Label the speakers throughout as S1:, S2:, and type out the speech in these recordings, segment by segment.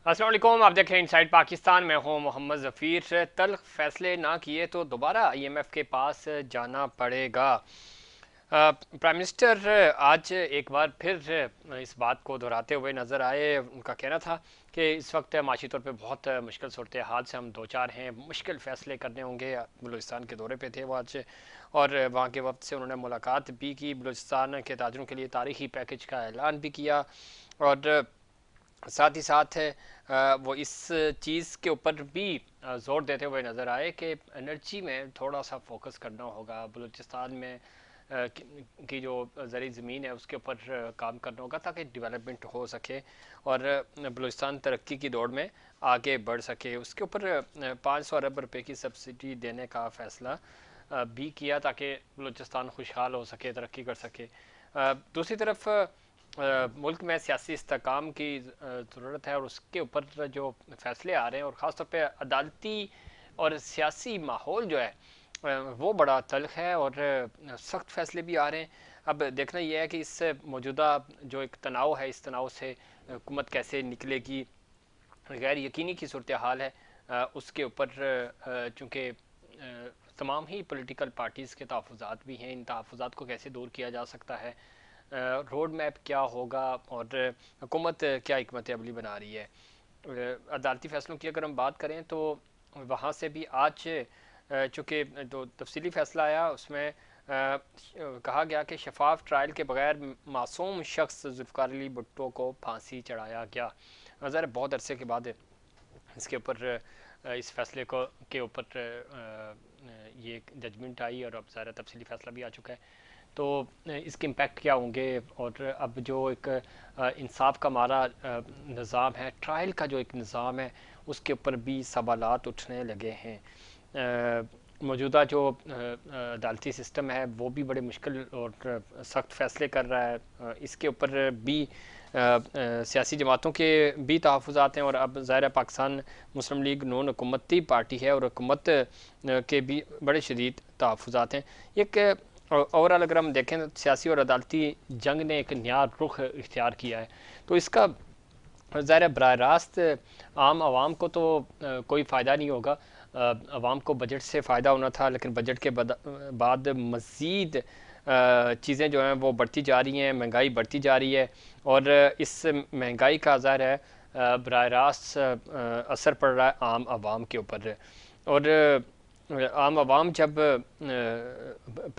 S1: अस्सलाम वालेकुम, आप देख रहे हैं इनसाइड पाकिस्तान। मैं हूं मोहम्मद ज़फ़ीर। तल्ख फैसले ना किए तो दोबारा आईएमएफ के पास जाना पड़ेगा। प्राइम मिनिस्टर आज एक बार फिर इस बात को दोहराते हुए नज़र आए। उनका कहना था कि इस वक्त माशी तौर पे बहुत मुश्किल सूरत हाल से हम दो चार हैं, मुश्किल फ़ैसले करने होंगे। बलूचिस्तान के दौरे पे थे वो आज, और वहाँ के वक्त से उन्होंने मुलाकात भी की। बलूचिस्तान के ताजरों के लिए तारीखी पैकेज का ऐलान भी किया, और साथ ही साथ वो इस चीज़ के ऊपर भी ज़ोर देते हुए नज़र आए कि एनर्जी में थोड़ा सा फोकस करना होगा। बलूचिस्तान में की जो ज़री ज़मीन है उसके ऊपर काम करना होगा ताकि डेवलपमेंट हो सके और बलूचिस्तान तरक्की की दौड़ में आगे बढ़ सके। उसके ऊपर 500 अरब रुपए की सब्सिडी देने का फ़ैसला भी किया ताकि बलूचिस्तान खुशहाल हो सके, तरक्की कर सके। दूसरी तरफ मुल्क में सियासी इस्तेकाम की ज़रूरत है, और उसके ऊपर जो फैसले आ रहे हैं और ख़ास तौर पे अदालती और सियासी माहौल जो है वो बड़ा तल्ख है, और सख्त फैसले भी आ रहे हैं। अब देखना यह है कि इस मौजूदा जो एक तनाव है, इस तनाव से हुकूमत कैसे निकलेगी। गैर यकीनी की सूरत हाल है, उसके ऊपर चूँकि तमाम ही पॉलिटिकल पार्टीज़ के तहफ़्फ़ुज़ात भी हैं। इन तहफ़्फ़ुज़ात को कैसे दूर किया जा सकता है, रोड मैप क्या होगा, और हुकूमत क्या हिकमत अमली बना रही है। अदालती फ़ैसलों की अगर हम बात करें तो वहाँ से भी आज चूँकि जो तफसीली फ़ैसला आया उसमें कहा गया कि शफाफ ट्रायल के बगैर मासूम शख्स जुल्फ़िकार अली भुट्टो को फांसी चढ़ाया गया। ज़रा बहुत अरसे के बाद इसके ऊपर इस फैसले को के ऊपर ये जजमेंट आई, और अब ज़रा तफसीली फ़ैसला भी आ चुका है। तो इसके इम्पेक्ट क्या होंगे, और अब जो एक इंसाफ का हमारा निज़ाम है, ट्रायल का जो एक निज़ाम है, उसके ऊपर भी सवालात उठने लगे हैं। मौजूदा जो अदालती सिस्टम है वो भी बड़े मुश्किल और सख्त फ़ैसले कर रहा है। इसके ऊपर भी सियासी जमातों के भी तहफ़्फ़ुज़ात हैं, और अब ज़ाहिर पाकिस्तान मुस्लिम लीग नून हुकूमती पार्टी है, और हुकूमत के भी बड़े शदीद तहफ़्फ़ुज़ात हैं। एक ओवरऑल अगर हम देखें तो सियासी और अदालती जंग ने एक नया रुख इख्तियार किया है। तो इसका ज़ाहिर बराह रास्त आम आवाम को तो कोई फ़ायदा नहीं होगा। आवाम को बजट से फ़ायदा होना था, लेकिन बजट के बाद मज़ीद चीज़ें जो हैं वो बढ़ती जा रही हैं, महंगाई बढ़ती जा रही है, और इस महंगाई का ज़ाहिर है बराह रास्त असर पड़ रहा है आम आवाम के ऊपर। और आम आवाम जब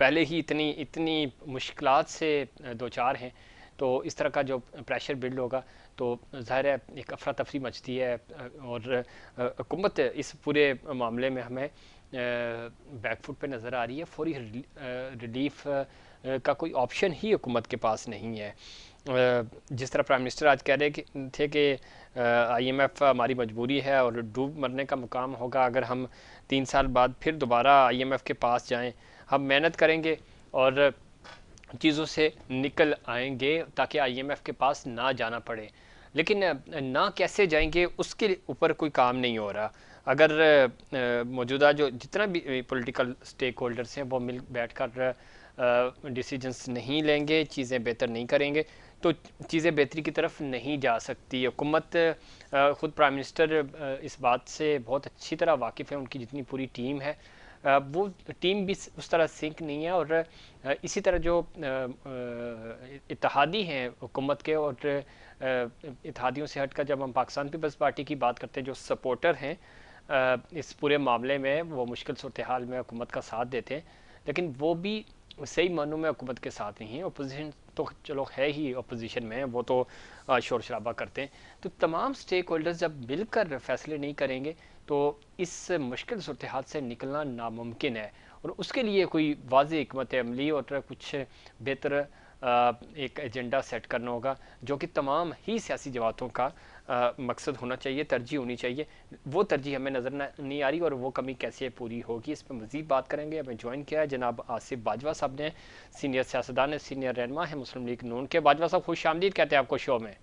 S1: पहले ही इतनी इतनी मुश्किलात से दो चार हैं, तो इस तरह का जो प्रेशर बिल्ड होगा तो ज़ाहिर है एक अफरा तफरी मचती है, और हुकूमत इस पूरे मामले में हमें बैकफुट पे नज़र आ रही है। फौरी रिलीफ का कोई ऑप्शन ही हुकूमत के पास नहीं है। जिस तरह प्राइम मिनिस्टर आज कह रहे थे कि आईएमएफ हमारी मजबूरी है और डूब मरने का मुकाम होगा अगर हम 3 साल बाद फिर दोबारा आईएमएफ के पास जाएं। हम मेहनत करेंगे और चीज़ों से निकल आएंगे ताकि आईएमएफ के पास ना जाना पड़े, लेकिन ना कैसे जाएंगे उसके ऊपर कोई काम नहीं हो रहा। अगर मौजूदा जो जितना भी पॉलिटिकल स्टेक होल्डर्स हैं वो मिल बैठ कर डिसीजंस नहीं लेंगे, चीज़ें बेहतर नहीं करेंगे, तो चीज़ें बेहतरी की तरफ नहीं जा सकती। हुकूमत ख़ुद प्राइम मिनिस्टर इस बात से बहुत अच्छी तरह वाकिफ़ है, उनकी जितनी पूरी टीम है वो टीम भी उस तरह सिंक नहीं है। और इसी तरह जो इत्तेहादी हैं हुकूमत के, और इत्तेहादियों से हटकर जब हम पाकिस्तान पीपल्स पार्टी की बात करते हैं, जो सपोर्टर हैं इस पूरे मामले में, वो मुश्किल सूरत हाल में हुकूमत का साथ देते हैं, लेकिन वो भी सही मानों में हुकूमत के साथ नहीं है। अपोजिशन तो चलो है ही, अपोजिशन में वो तो शोर शराबा करते हैं। तो तमाम स्टेक होल्डर्स जब मिलकर फैसले नहीं करेंगे तो इस मुश्किल सूरत हाल से निकलना नामुमकिन है, और उसके लिए कोई वाज़ेह हिकमत अमली और कुछ बेहतर एक एजेंडा सेट करना होगा, जो कि तमाम ही सियासी जमातों का मकसद होना चाहिए, तरजीह होनी चाहिए। वो तरजीह हमें नज़र नहीं आ रही, और वो कमी कैसे पूरी होगी इस पर मज़ीद बात करेंगे। हमें ज्वाइन किया है जनाब आसिफ बाजवा साहब ने, सीनियर सियासतदान है, सीनियर रहनुमा है मुस्लिम लीग नून के। बाजवा साहब खुश आमदीद कहते हैं आपको शो में।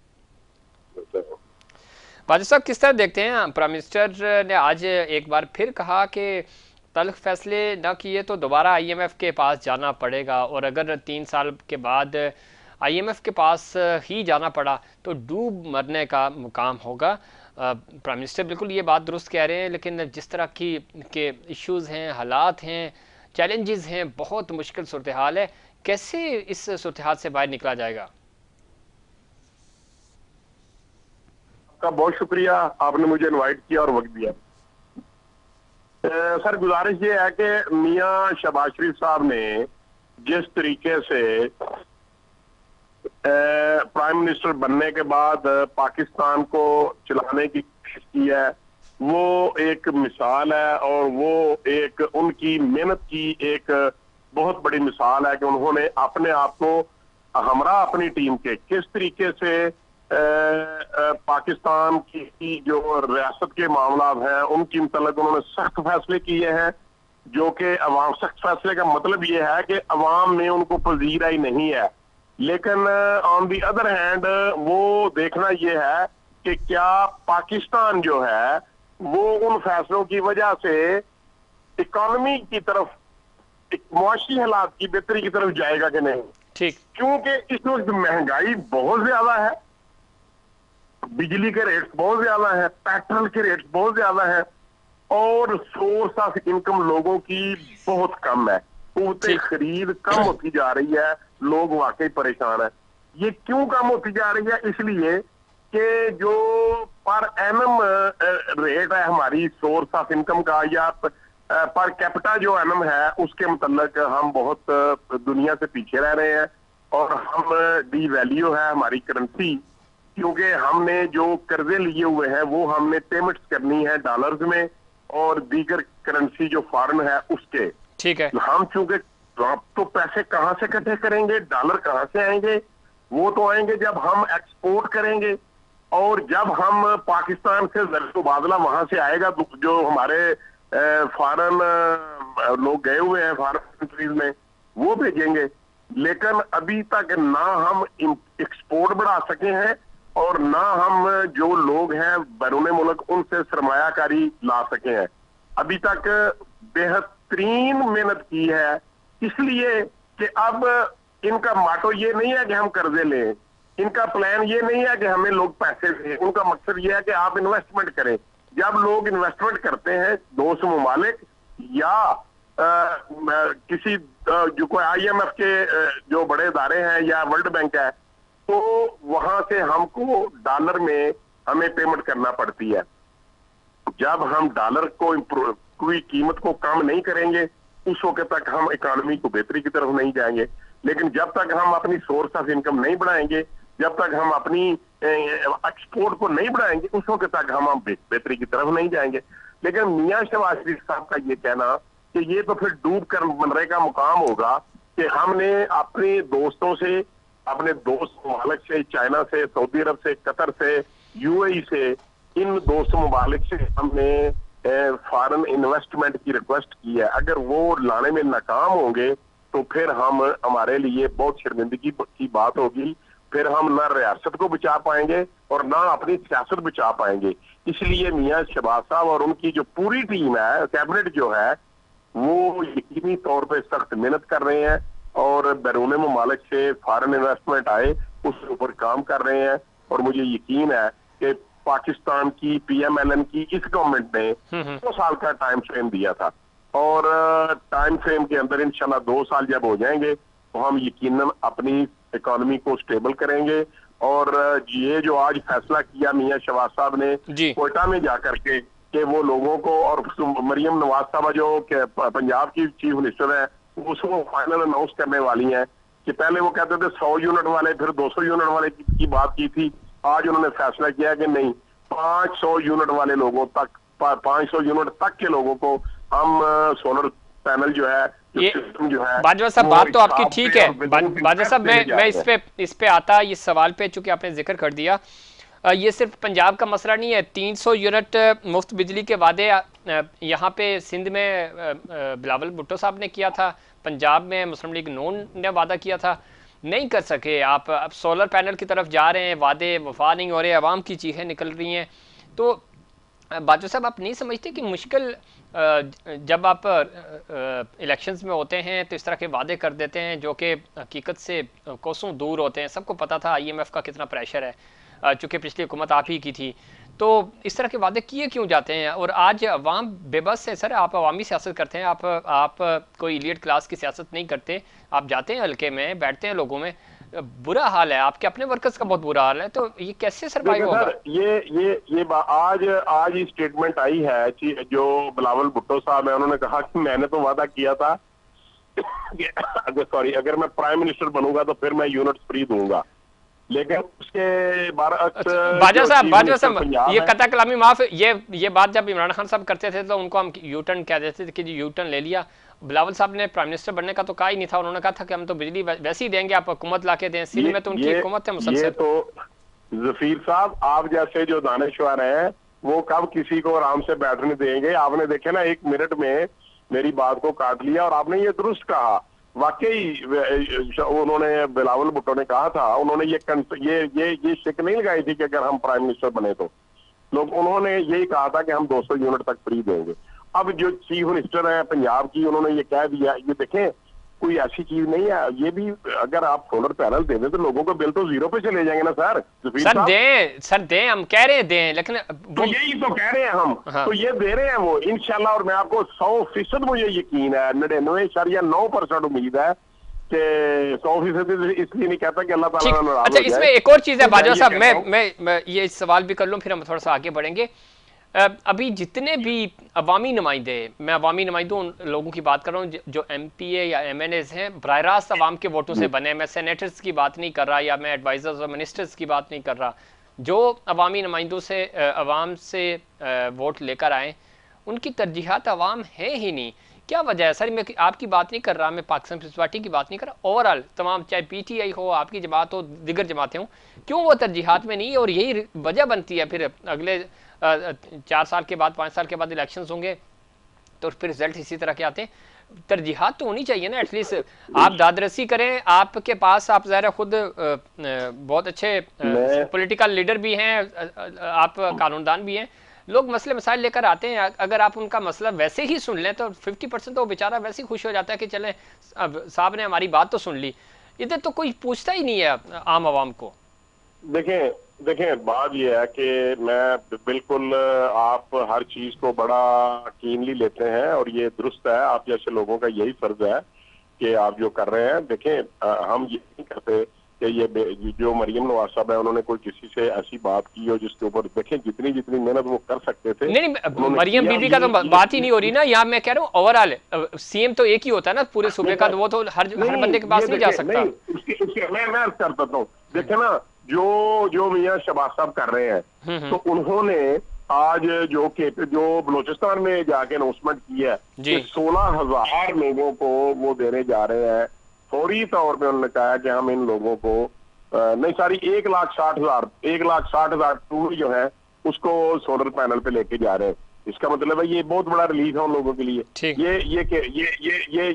S1: बाजवा साहब किस तरह देखते हैं, प्राइम मिनिस्टर ने आज एक बार फिर कहा कि तल्ख फैसले न किए तो दोबारा आईएमएफ के पास जाना पड़ेगा, और अगर 3 साल के बाद आईएमएफ के पास ही जाना पड़ा तो डूब मरने का मुकाम होगा। प्राइम मिनिस्टर बिल्कुल ये बात दुरुस्त कह रहे हैं, लेकिन जिस तरह की के इश्यूज़ हैं, हालात हैं, चैलेंजेस हैं, बहुत मुश्किल सूरत हाल है। कैसे इस सूरत हाल से बाहर निकला जाएगा?
S2: आपका बहुत शुक्रिया, आपने मुझे इनवाइट किया और वक्त दिया। सर, गुजारिश ये है कि मियां शहबाज शरीफ साहब ने जिस तरीके से प्राइम मिनिस्टर बनने के बाद पाकिस्तान को चलाने की कोशिश की है, वो एक मिसाल है और वो एक उनकी मेहनत की एक बहुत बड़ी मिसाल है कि उन्होंने अपने आप को हमरा अपनी टीम के किस तरीके से पाकिस्तान की जो रियासत के मामला हैं उनकी मतलब उन्होंने सख्त फैसले किए हैं, जो कि अवाम, सख्त फैसले का मतलब ये है कि अवाम ने उनको पजीरा ही नहीं है। लेकिन ऑन दी अदर हैंड वो देखना ये है कि क्या पाकिस्तान जो है वो उन फैसलों की वजह से इकोनॉमी की तरफ, मुआशी हालात की बेहतरी की तरफ जाएगा कि नहीं।
S1: ठीक,
S2: क्योंकि इस वक्त महंगाई बहुत ज्यादा है, बिजली के रेट बहुत ज्यादा है, पेट्रोल के रेट बहुत ज्यादा है और सोर्स ऑफ इनकम लोगों की बहुत कम है, कुव्वते खरीद कम होती जा रही है, लोग वाकई परेशान है। ये क्यों कम होती जा रही है? इसलिए कि जो पर एनम रेट है हमारी सोर्स ऑफ इनकम का, या पर कैपिटा जो एनम है, उसके मतलब हम बहुत दुनिया से पीछे रह रहे हैं और हम डी वैल्यू है हमारी करेंसी, क्योंकि हमने जो कर्जे लिए हुए हैं वो हमने पेमेंट्स करनी है डॉलर्स में और दीगर करेंसी जो फॉरेन है उसके।
S1: ठीक है।
S2: हम चूंकि तो पैसे कहां से इकट्ठे करेंगे, डॉलर कहां से आएंगे? वो तो आएंगे जब हम एक्सपोर्ट करेंगे और जब हम पाकिस्तान से ज़र मुबादला वहां से आएगा, जो हमारे फॉरेन लोग गए हुए हैं फॉरेन कंट्रीज में वो भेजेंगे। लेकिन अभी तक ना हम एक्सपोर्ट बढ़ा सके हैं और ना हम जो लोग हैं बैरून मुल्क उनसे सरमायाकारी ला सके हैं। अभी तक बेहतरीन मेहनत की है, इसलिए कि अब इनका माटो ये नहीं है कि हम कर्जे लें, इनका प्लान ये नहीं है कि हमें लोग पैसे दें, उनका मकसद ये है कि आप इन्वेस्टमेंट करें। जब लोग इन्वेस्टमेंट करते हैं दोस्त ममालिक या किसी जो कोई IMF के जो बड़े इदारे हैं या वर्ल्ड बैंक है, तो वहां से हमको डॉलर में हमें पेमेंट करना पड़ती है। जब हम डॉलर को कोई कीमत को कम नहीं करेंगे उस वक्त तक हम इकोनॉमी को बेहतरी की तरफ नहीं जाएंगे। लेकिन जब तक हम अपनी सोर्स ऑफ इनकम नहीं बढ़ाएंगे, जब तक हम अपनी एक्सपोर्ट को नहीं बढ़ाएंगे, उस वक्त तक हम बेहतरी की तरफ नहीं जाएंगे। लेकिन मियां शहबाज शरीफ साहब का ये कहना कि ये तो फिर डूब कर मरने का मुकाम होगा कि हमने अपने दोस्तों से, अपने दोस्त ममालिक से, चाइना से, सऊदी अरब से, कतर से, UAE से, इन दोस्त ममालिक से हमने फॉरेन इन्वेस्टमेंट की रिक्वेस्ट की है। अगर वो लाने में नाकाम होंगे तो फिर हम, हमारे लिए बहुत शर्मिंदगी की बात होगी। फिर हम ना रियासत को बचा पाएंगे और ना अपनी सियासत बचा पाएंगे। इसलिए मियां शहबाज साहब और उनकी जो पूरी टीम है, कैबिनेट जो है, वो यकीनी तौर पे सख्त मेहनत कर रहे हैं और बैरून ममालिक से फॉरेन इन्वेस्टमेंट आए उसके ऊपर काम कर रहे हैं। और मुझे यकीन है कि पाकिस्तान की PMLN की इस गवर्नमेंट ने 2 साल का टाइम फ्रेम दिया था और टाइम फ्रेम के अंदर इंशाल्लाह 2 साल जब हो जाएंगे तो हम यकीनन अपनी इकोनॉमी को स्टेबल करेंगे। और ये जो आज फैसला किया मियां शहबाज साहब ने कोयटा में जाकर के कि वो लोगों को, और मरियम नवाज साहबा जो पंजाब की चीफ मिनिस्टर है, उसको फाइनल अनाउंस करने वाली हैं कि पहले वो कहते थे 100 यूनिट वाले, फिर 200 यूनिट वाले की बात की थी। आज उन्होंने फैसला किया कि नहीं, 500 यूनिट वाले लोगों तक, 500 यूनिट तक के लोगों को हम सोलर पैनल जो है,
S1: ये
S2: जो है,
S1: बाजवा साहब बात तो आपकी ठीक है। बाजवा साहब मैं इस पे आता ये सवाल पे, चूंकि आपने जिक्र कर दिया, ये सिर्फ पंजाब का मसला नहीं है। 300 यूनिट मुफ्त बिजली के वादे यहाँ पे सिंध में बिलावल भुट्टो साहब ने किया था, पंजाब में मुस्लिम लीग नून ने वादा किया था, नहीं कर सके। आप अब सोलर पैनल की तरफ जा रहे हैं, वादे वफा नहीं हो रहे, आवाम की चीखें निकल रही हैं। तो बाजवा साहब आप नहीं समझते कि मुश्किल, जब आप इलेक्शंस में होते हैं तो इस तरह के वादे कर देते हैं जो कि हकीकत से कोसों दूर होते हैं। सबको पता था IMF का कितना प्रेशर है, चूँकि पिछली हुकूमत आप ही की थी। तो इस तरह के वादे किए क्यों जाते हैं? और आज अवाम बेबस है सर। आप अवामी सियासत करते हैं, आप कोई इलीट क्लास की सियासत नहीं करते। आप जाते हैं हल्के में, बैठते हैं लोगों में, बुरा हाल है, आपके अपने वर्कर्स का बहुत बुरा हाल है। तो ये कैसे
S2: देखिए
S1: सरवाइव
S2: सर,
S1: होगा?
S2: आज ये स्टेटमेंट आई है कि जो बिलावल भुट्टो साहब है, उन्होंने कहा कि मैंने तो वादा किया था कि अगर मैं प्राइम मिनिस्टर बनूंगा तो फिर मैं यूनिट फ्री दूंगा, लेकिन उसके
S1: अच्छा,
S2: जो चीफ
S1: बाजवा
S2: मिनिस्टर
S1: साहब,
S2: पंजाब
S1: ये
S2: है।
S1: कता कलामी माफ, ये बात जब इमरान खान साहब करते थे तो उनको हम यू टर्न कह देते थे कि जी यू टर्न ले लिया। बिलावल साहब ने प्राइम मिनिस्टर बनने का तो कहा ही नहीं था। उन्होंने कहा था कि हम तो बिजली वैसे ही देंगे, आप हुकूमत ला के दें। सिंध में तो उनकी हुकूमत है
S2: ये
S1: मुसलसल।
S2: तो जफीर साहब, आप जैसे जो दानिशवर हैं वो कब किसी को आराम से बैठने देंगे? आपने देखे ना, 1 मिनट में मेरी बात को काट लिया, और आपने ये दुरुस्त कहा। वाकई उन्होंने, बिलावल भुट्टो ने कहा था, उन्होंने ये शिक नहीं लगाई थी कि अगर हम प्राइम मिनिस्टर बने तो लोग, उन्होंने यही कहा था कि हम 200 यूनिट तक फ्री देंगे। अब जो चीफ मिनिस्टर है पंजाब की, उन्होंने ये कह दिया। ये देखें, कोई ऐसी चीज नहीं है। ये भी अगर आप सोलर पैनल दे दें तो लोगों के बिल तो 0 पे चले जाएंगे ना सर, जफीर साहब।
S1: सर दें, हम कह रहे हैं दें, लेकिन
S2: तो यही तो कह रहे हैं हम।
S1: हाँ।
S2: तो ये दे रहे हैं वो इंशाल्लाह, और मैं आपको 100% मुझे यकीन है, 99.9% उम्मीद है कि 100% इसलिए नहीं कहता कि अल्लाह
S1: ठीक।
S2: ताला नाराज
S1: अच्छा,
S2: हो
S1: इसमें
S2: जाए।
S1: एक और चीज है
S2: तो मैं
S1: बाजवा
S2: ये
S1: साहब,
S2: कहता हूं,
S1: मैं ये सवाल भी कर लूं, फिर हम थोड़ा सा आगे बढ़ेंगे। अभी जितने भी अवामी नुमाइंदे, मैं अवामी नुमाइंदों उन लोगों की बात कर रहा हूँ जो एमपीए या एमएनएज हैं, बराह रास्त अवाम के वोटों से बने। मैं सेनेटर्स की बात नहीं कर रहा, या मैं एडवाइजर्स और मिनिस्टर्स की बात नहीं कर रहा। जो अवामी नुमाइंदों से, अवाम से वोट लेकर आए, उनकी तरजीहात अवाम है ही नहीं। क्या वजह है सर? मैं आपकी बात नहीं कर रहा, मैं पाकिस्तान पीपल्स पार्टी की बात नहीं कर रहा, ओवरऑल तमाम, चाहे पीटीआई हो, आपकी जमात हो, दिगर जमातें हों, क्यों वो तरजीहात में नहीं है? और यही वजह बनती है फिर अगले 4 साल के बाद, 5 साल के बाद इलेक्शंस होंगे तो फिर रिजल्ट इसी तरह के आते हैं। तरजीहात तो होनी चाहिए ना एटलीस्ट। आप दादरसी करें, आपके पास, आप ज़ाहिर खुद बहुत अच्छे पॉलिटिकल लीडर भी हैं, आप कानूनदान भी हैं। लोग मसले मसाइल लेकर आते हैं, अगर आप उनका मसला वैसे ही सुन लें तो 50% तो वो बेचारा वैसे ही खुश हो जाता है कि चलें, अब साहब ने हमारी बात तो सुन ली। इधर तो कोई पूछता ही नहीं है आम आवाम को।
S2: देखें देखें, बात यह है कि मैं बिल्कुल, आप हर चीज को बड़ा कीनली लेते हैं और ये दुरुस्त है। आप जैसे लोगों का यही फर्ज है कि आप जो कर रहे हैं। देखें, हम ये नहीं करते कि ये जो मरियम नवाज साहब है, उन्होंने कोई किसी से ऐसी बात की हो जिसके ऊपर, देखें, जितनी जितनी मेहनत वो कर सकते थे।
S1: नहीं, मरियम बीबी का तो बात ही नहीं हो रही ना यहाँ। मैं कह रहा हूँ ओवरऑल सीएम तो एक ही होता है ना पूरे सूबे का, तो वो तो हर बंदे के पास नहीं जा सकता।
S2: मैं अर्ज कर देता हूँ। देखे ना, जो मियाँ शहबाज साहब कर रहे हैं, तो उन्होंने आज जो बलूचिस्तान में जाके अनाउंसमेंट की है कि 16,000 लोगों को वो देने जा रहे हैं। फौरी तौर पे उन्होंने कहा कि हम इन लोगों को नहीं, सारी 1,60,000 टूर जो है उसको सोलर पैनल पे लेके जा रहे हैं। इसका मतलब है ये बहुत बड़ा रिलीफ है उन लोगों के लिए।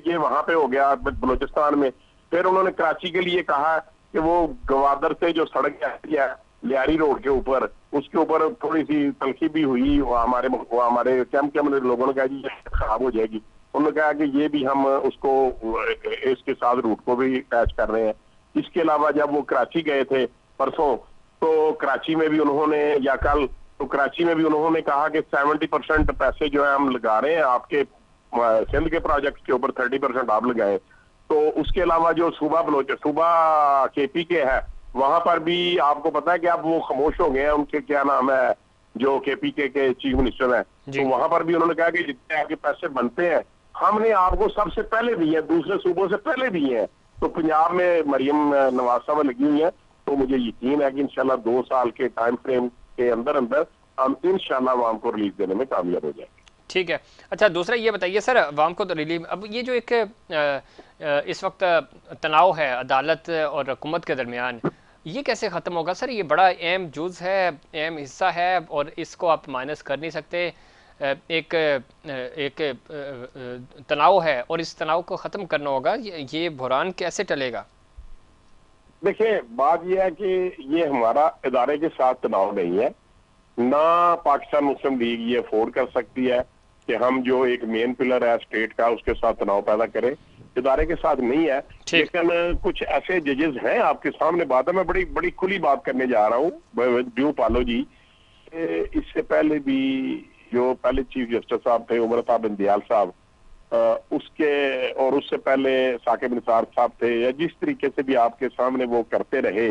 S2: ये वहां पे हो गया बलूचिस्तान में। फिर उन्होंने कराची के लिए कहा कि वो गवादर से जो सड़क है लियारी रोड के ऊपर, उसके ऊपर थोड़ी सी तलखी भी हुई। हमारे कैंप के लोगों ने कहा जी खराब हो जाएगी। उन्होंने कहा कि ये भी हम उसको इसके साथ रूट को भी अटैच कर रहे हैं। इसके अलावा जब वो कराची गए थे परसों, तो कराची में भी उन्होंने, या कल, तो कराची में भी उन्होंने कहा कि 70% पैसे जो है हम लगा रहे हैं आपके सिंध के प्रोजेक्ट के ऊपर, 30% आप लगाए। तो उसके अलावा जो सूबा केपी के है, वहां पर भी आपको पता है कि अब वो खामोश हो गए हैं। उनके क्या नाम है, जो केपी के चीफ मिनिस्टर हैं, तो वहां पर भी उन्होंने कहा कि जितने आपके पैसे बनते हैं हमने आपको सबसे पहले दिए हैं, दूसरे सूबों से पहले दिए हैं। तो पंजाब में मरियम नवाज साहब लगी हुई है, तो मुझे यकीन है कि इंशाल्लाह 2 साल के टाइम फ्रेम के अंदर अंदर हम इंशाल्लाह आवाम को रिलीफ देने में कामयाब हो जाएंगे।
S1: ठीक है। अच्छा, दूसरा ये बताइए सर, अवाम को तो रिलीफ, अब ये जो एक इस वक्त तनाव है अदालत और हुकूमत के दरमियान, ये कैसे ख़त्म होगा सर? ये बड़ा अहम जुज़ है, अहम हिस्सा है, और इसको आप माइनस कर नहीं सकते। एक तनाव है और इस तनाव को ख़त्म करना होगा। ये बहरान कैसे टलेगा?
S2: देखिए, बात यह है कि ये हमारा इदारे के साथ तनाव नहीं है, ना पाकिस्तान मुस्लिम लीग ये अफोर्ड कर सकती है कि हम जो एक मेन पिलर है स्टेट का उसके साथ तनाव पैदा करें। इदारे के साथ नहीं है। लेकिन कुछ ऐसे जजेस हैं, आपके सामने बात है, मैं बड़ी बड़ी खुली बात करने जा रहा हूँ, ड्यू पालो जी, देखिए, इससे पहले भी जो पहले चीफ जस्टिस साहब थे उमर साहब इंदियाल साहब, उसके और उससे पहले साकिब निसार साहब थे, या जिस तरीके से भी आपके सामने वो करते रहे,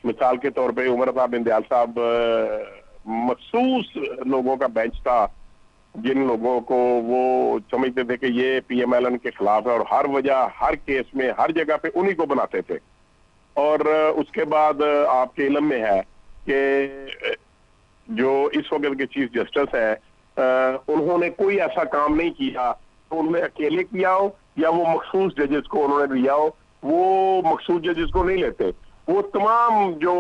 S2: मिसाल के तौर पे उमर साहब इंदियाल साहब मखसूस लोगों का बेंच था, जिन लोगों को वो समझते थे कि ये पीएमएलएन के खिलाफ है, और हर वजह, हर केस में, हर जगह पे उन्हीं को बनाते थे। और उसके बाद आपके इल्म में है कि जो इस वक्त के चीफ जस्टिस हैं, उन्होंने कोई ऐसा काम नहीं किया तो उन्होंने अकेले किया हो या वो मखसूस जजेस को उन्होंने लिया हो। वो मखसूस जजेस को नहीं लेते, वो तमाम जो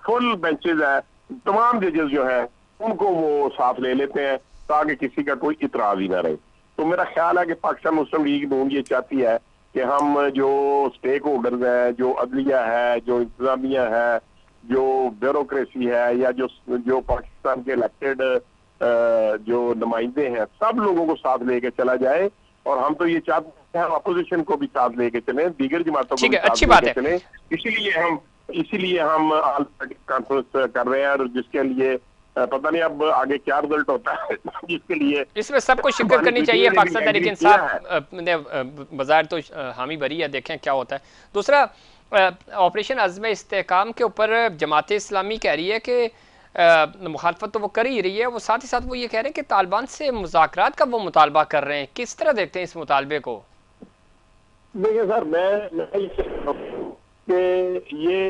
S2: फुल बेंचेज है, तमाम जजेस जो हैं उनको वो साथ ले लेते हैं ताकि किसी का कोई इतराज ही ना रहे। तो मेरा ख्याल है कि पाकिस्तान मुस्लिम लीग नून ये चाहती है कि हम जो स्टेक होल्डर्स हैं, जो अदलिया है, जो इंतजामिया है, जो ब्यूरोक्रेसी है, या जो पाकिस्तान के इलेक्टेड जो नुमाइंदे हैं, सब लोगों को साथ लेके चला जाए। और हम तो ये चाहते हैं अपोजिशन को भी साथ लेके चलें, दीगर जमातों को भी साथ लेके चलें। इसीलिए हम ऑल पार्टी कॉन्फ्रेंस कर रहे हैं, और जिसके लिए पता नहीं अब आगे क्या रिजल्ट होता है, जिसके लिए
S1: इसमें सबको शिरकत करनी चाहिए। पाकिस्तान तहरीक इंसाफ ने बाजार तो हामी भरी है, देखें क्या होता है। दूसरा, ऑपरेशन अज़्म इस्तेहकाम के ऊपर जमात इस्लामी कह रही है कि मुखालफत तो वो कर ही रही है, वो साथ ही साथ वो ये कह रहे हैं कि तालिबान से मुज़ाकरात का वो मुतालबा कर रहे हैं। किस तरह देखते हैं इस मुतालबे को?
S2: देखिए सर, मैं कि ये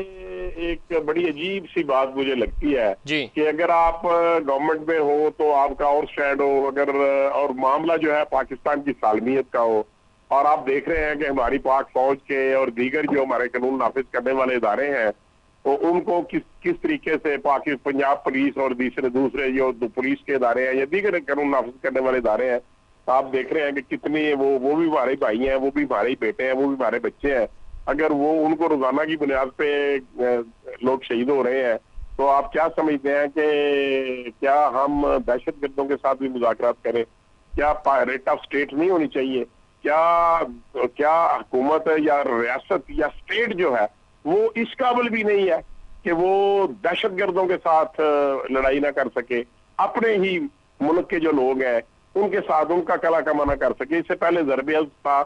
S2: एक बड़ी अजीब सी बात मुझे लगती है कि अगर आप गवर्नमेंट में हो तो आपका और स्टैंड हो, अगर और मामला जो है पाकिस्तान की सालमियत का हो, और आप देख रहे हैं कि हमारी पाक फौज के और दीगर जो हमारे कानून नाफिज करने वाले इदारे हैं, तो उनको किस तरीके से पंजाब पुलिस और दूसरे जो पुलिस के इदारे हैं या दीगर कानून नाफिज करने वाले इदारे हैं, आप देख रहे हैं कि कितने वो भी हमारे भाई हैं, वो भी हमारे ही बेटे हैं, वो भी हमारे बच्चे हैं। अगर वो उनको रोजाना की बुनियाद पे लोग शहीद हो रहे हैं, तो आप क्या समझते हैं कि क्या हम दहशत गर्दों के साथ भी मुज़ाकरात करें? क्या रेट ऑफ स्टेट नहीं होनी चाहिए? क्या हुकूमत या रियासत या स्टेट जो है वो इस काबिल भी नहीं है कि वो दहशत गर्दों के साथ लड़ाई ना कर सके, अपने ही मुल्क के जो लोग हैं उनके साथ उनका कला कमाना कर सके? इससे पहले ज़रब-ए-अज़्म था,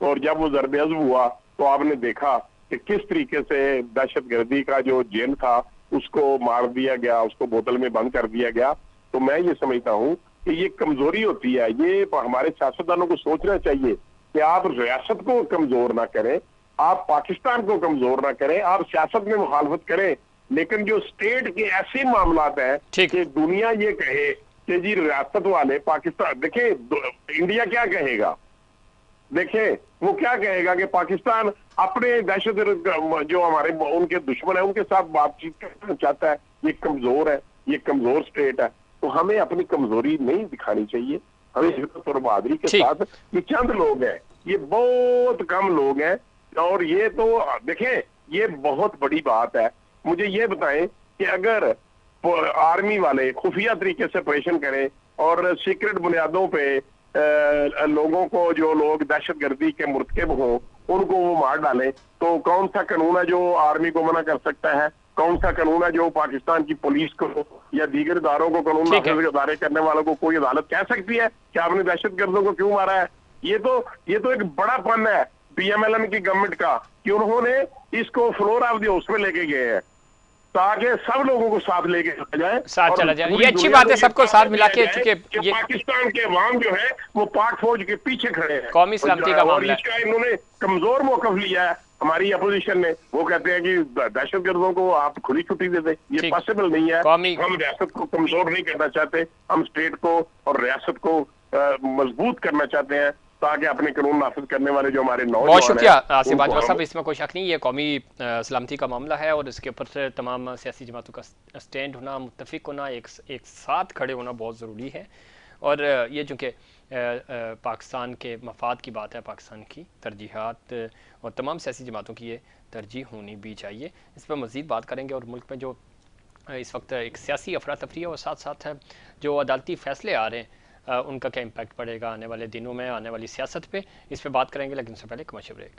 S2: और जब वो ज़रब-ए-अज़्म हुआ तो आपने देखा कि किस तरीके से दहशतगर्दी का जो जेल था उसको मार दिया गया, उसको बोतल में बंद कर दिया गया। तो मैं ये समझता हूँ कि ये कमजोरी होती है। ये हमारे सियासतदानों को सोचना चाहिए कि आप रियासत को कमजोर ना करें, आप पाकिस्तान को कमजोर ना करें, आप सियासत में मुखालफत करें, लेकिन जो स्टेट के ऐसे मामलात हैं कि दुनिया ये कहे कि जी रियासत वाले पाकिस्तान, देखें इंडिया क्या कहेगा, देखें वो क्या कहेगा कि पाकिस्तान अपने दहशत जो हमारे उनके दुश्मन है उनके साथ बातचीत करना चाहता है, ये कमजोर है, ये कमजोर स्टेट है। तो हमें अपनी कमजोरी नहीं दिखानी चाहिए, हमें हिम्मत और बहादुरी के साथ, ये चंद लोग हैं, ये बहुत कम लोग हैं, और ये तो देखें ये बहुत बड़ी बात है। मुझे ये बताएं कि अगर आर्मी वाले खुफिया तरीके से ऑपरेशन करें और सीक्रेट बुनियादों पे लोगों को, जो लोग दहशतगर्दी के मुर्तकिब हो उनको वो मार डालें, तो कौन सा कानून है जो आर्मी को मना कर सकता है? कौन सा कानून है जो पाकिस्तान की पुलिस को या दीगर इदारों को, कानून नाफिज इदारे करने वालों को कोई अदालत कह सकती है कि आपने दहशतगर्दों को क्यों मारा है? ये तो एक बड़ा पन है पीएमएलएन की गवर्नमेंट का कि उन्होंने इसको फ्लोर ऑफ द हाउस में लेके गए हैं ताकि सब लोगों को साथ लेके
S1: चला जाए। ये अच्छी बात है, सबको साथ मिला के,
S2: ये पाकिस्तान के अवाम जो है वो पाक फौज के पीछे खड़े हैं,
S1: कौमी सलामती का मामला है।
S2: इसका इन्होंने कमजोर मौकफ लिया है हमारी अपोजिशन ने। वो कहते हैं कि दहशतगर्दों को आप खुली छुट्टी दे दें, ये पॉसिबल नहीं है। हम रियासत को कमजोर नहीं करना चाहते, हम स्टेट को और रियासत को मजबूत करना चाहते हैं ताकि अपने कानून नाफिज करने वाले जो हमारे नौजवान, बहुत
S1: शुक्रिया आसिफ बाजवा साहब, इसमें कोई शक नहीं, ये कौमी सलामती का मामला है और इसके ऊपर से तमाम सियासी जमातों का स्टैंड होना, मुत्तफिक होना, एक साथ खड़े होना बहुत ज़रूरी है। और ये चूँकि पाकिस्तान के मफाद की बात है, पाकिस्तान की तरजीहात और तमाम सियासी जमातों की ये तरजीह होनी भी चाहिए। इस पर मज़ीद बात करेंगे। और मुल्क में जो इस वक्त एक सियासी अफरा तफरी है और साथ साथ जो अदालती फ़ैसले आ रहे हैं उनका क्या इम्पैक्ट पड़ेगा आने वाले दिनों में, आने वाली सियासत पे, इस पे बात करेंगे। लेकिन उससे पहले कमर्शियल ब्रेक।